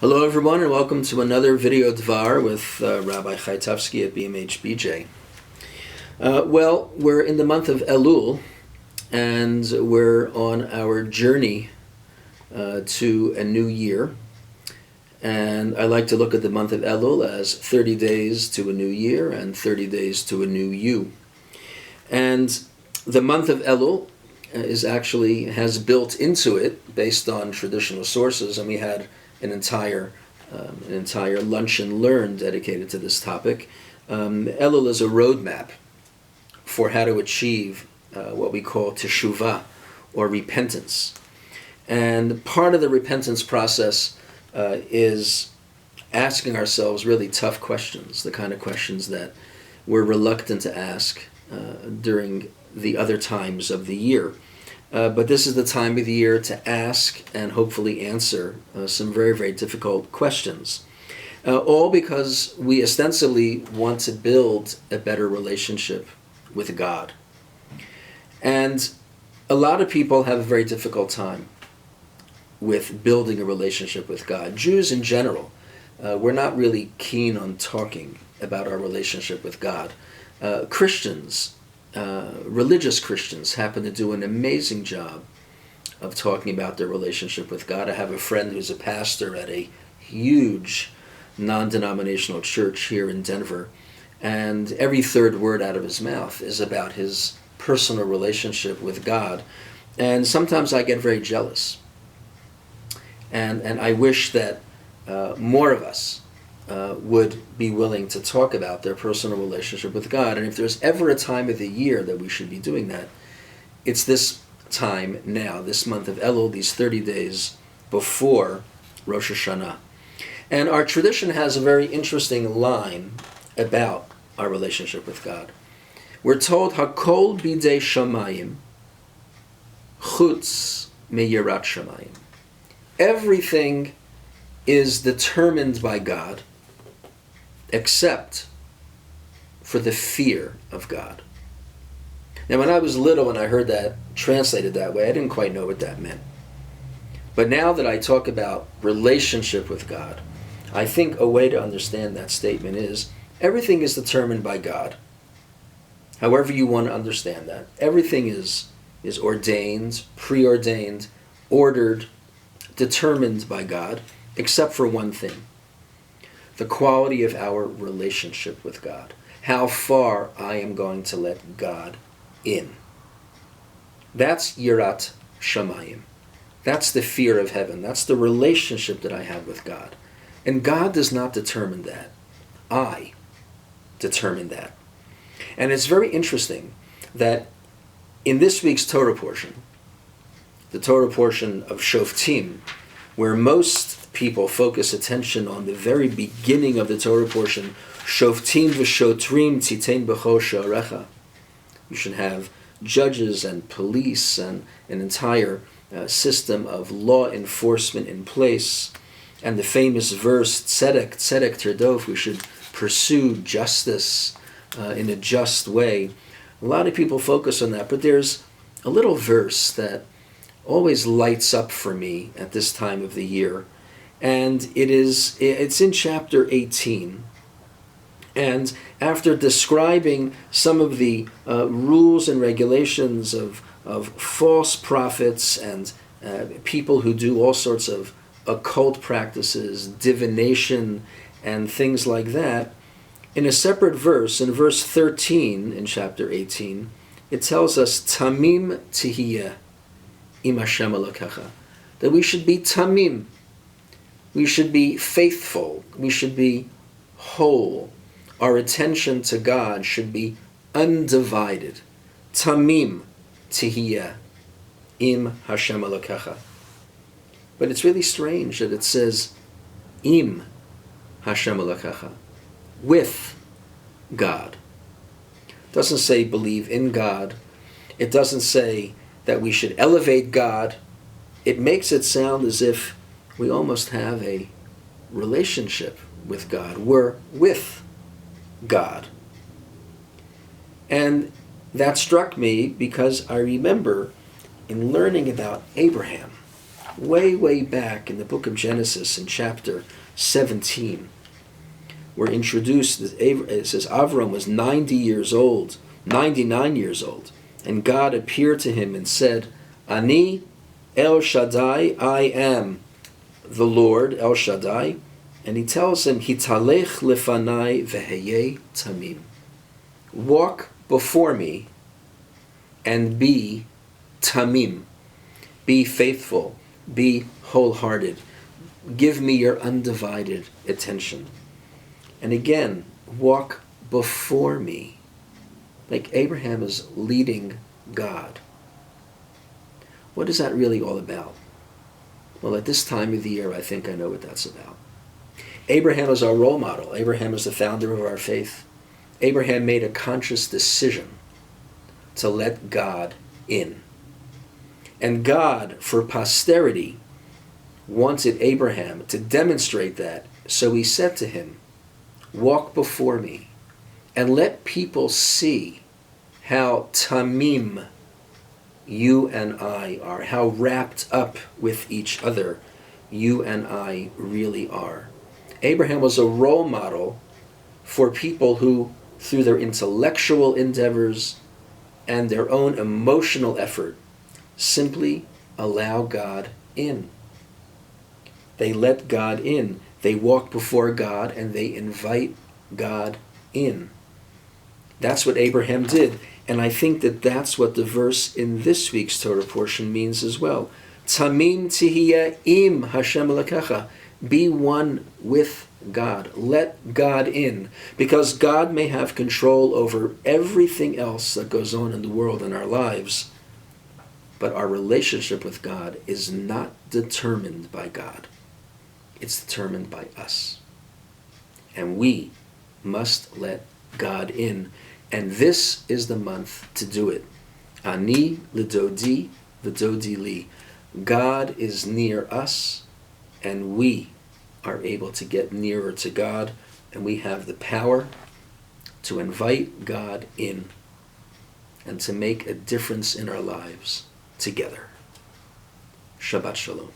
Hello everyone and welcome to another video Dvar with Rabbi Chaitovsky at BMH-BJ. We're in the month of Elul and we're on our journey to a new year. And I like to look at the month of Elul as 30 days to a new year and 30 days to a new you. And the month of Elul has built into it, based on traditional sources, and we had an entire lunch and learn dedicated to this topic. Elul is a roadmap for how to achieve what we call teshuvah, or repentance. And part of the repentance process is asking ourselves really tough questions, the kind of questions that we're reluctant to ask during the other times of the year. But this is the time of the year to ask and hopefully answer some very, very difficult questions. All because we ostensibly want to build a better relationship with God. And a lot of people have a very difficult time with building a relationship with God. Jews in general, we're not really keen on talking about our relationship with God. Christians, religious Christians, happen to do an amazing job of talking about their relationship with God. I have a friend who's a pastor at a huge non-denominational church here in Denver, and every third word out of his mouth is about his personal relationship with God. And sometimes I get very jealous. And I wish that more of us would be willing to talk about their personal relationship with God. And if there's ever a time of the year that we should be doing that, it's this time now, this month of Elul, these 30 days before Rosh Hashanah. And our tradition has a very interesting line about our relationship with God. We're told, Hakol bidei shamayim, chutz meyirat shamayim. Everything is determined by God, except for the fear of God. Now, when I was little and I heard that translated that way, I didn't quite know what that meant. But now that I talk about relationship with God, I think a way to understand that statement is everything is determined by God. However you want to understand that. Everything is ordained, preordained, ordered, determined by God, except for one thing: the quality of our relationship with God. How far I am going to let God in. That's yirat shamayim. That's the fear of heaven. That's the relationship that I have with God. And God does not determine that. I determine that. And it's very interesting that in this week's Torah portion, the Torah portion of Shoftim, where most people focus attention on the very beginning of the Torah portion, Shoftim v'shotrim tzitein b'cho sha'arecha. You should have judges and police and an entire system of law enforcement in place. And the famous verse, tzedek tirdof, we should pursue justice in a just way. A lot of people focus on that, but there's a little verse that always lights up for me at this time of the year. And it's in chapter 18. And after describing some of the rules and regulations of false prophets and people who do all sorts of occult practices, divination, and things like that, in a separate verse, in verse 13 in chapter 18, it tells us, Tamim tihiyeh im Hashem Elokecha, that we should be tamim, we should be faithful, we should be whole. Our attention to God should be undivided. Tamim tihiyeh im Hashem Elokecha. But it's really strange that it says im Hashem Elokecha, with God. It doesn't say believe in God. It doesn't say that we should elevate God. It makes it sound as if we almost have a relationship with God. We're with God. And that struck me because I remember in learning about Abraham, way, way back in the book of Genesis in chapter 17, we're introduced, it says Avram was 90 years old, 99 years old, and God appeared to him and said, Ani El Shaddai, I am the Lord, El Shaddai. And he tells him, Hitalech lefanai veheye tamim. Walk before me and be tamim. Be faithful. Be wholehearted. Give me your undivided attention. And again, walk before me. Like Abraham is leading God. What is that really all about? Well, at this time of the year, I think I know what that's about. Abraham is our role model. Abraham is the founder of our faith. Abraham made a conscious decision to let God in. And God, for posterity, wanted Abraham to demonstrate that. So he said to him, walk before me and let people see how tamim you and I are, how wrapped up with each other you and I really are. Abraham was a role model for people who, through their intellectual endeavors and their own emotional effort, simply allow God in. They let God in. They walk before God and they invite God in. That's what Abraham did. And I think that that's what the verse in this week's Torah portion means as well. Tamim tihiyeh im Hashem Elokecha. Be one with God. Let God in. Because God may have control over everything else that goes on in the world in our lives. But our relationship with God is not determined by God. It's determined by us. And we must let God in. And this is the month to do it. Ani l'dodi v'dodi li. God is near us, and we are able to get nearer to God, and we have the power to invite God in and to make a difference in our lives together. Shabbat Shalom.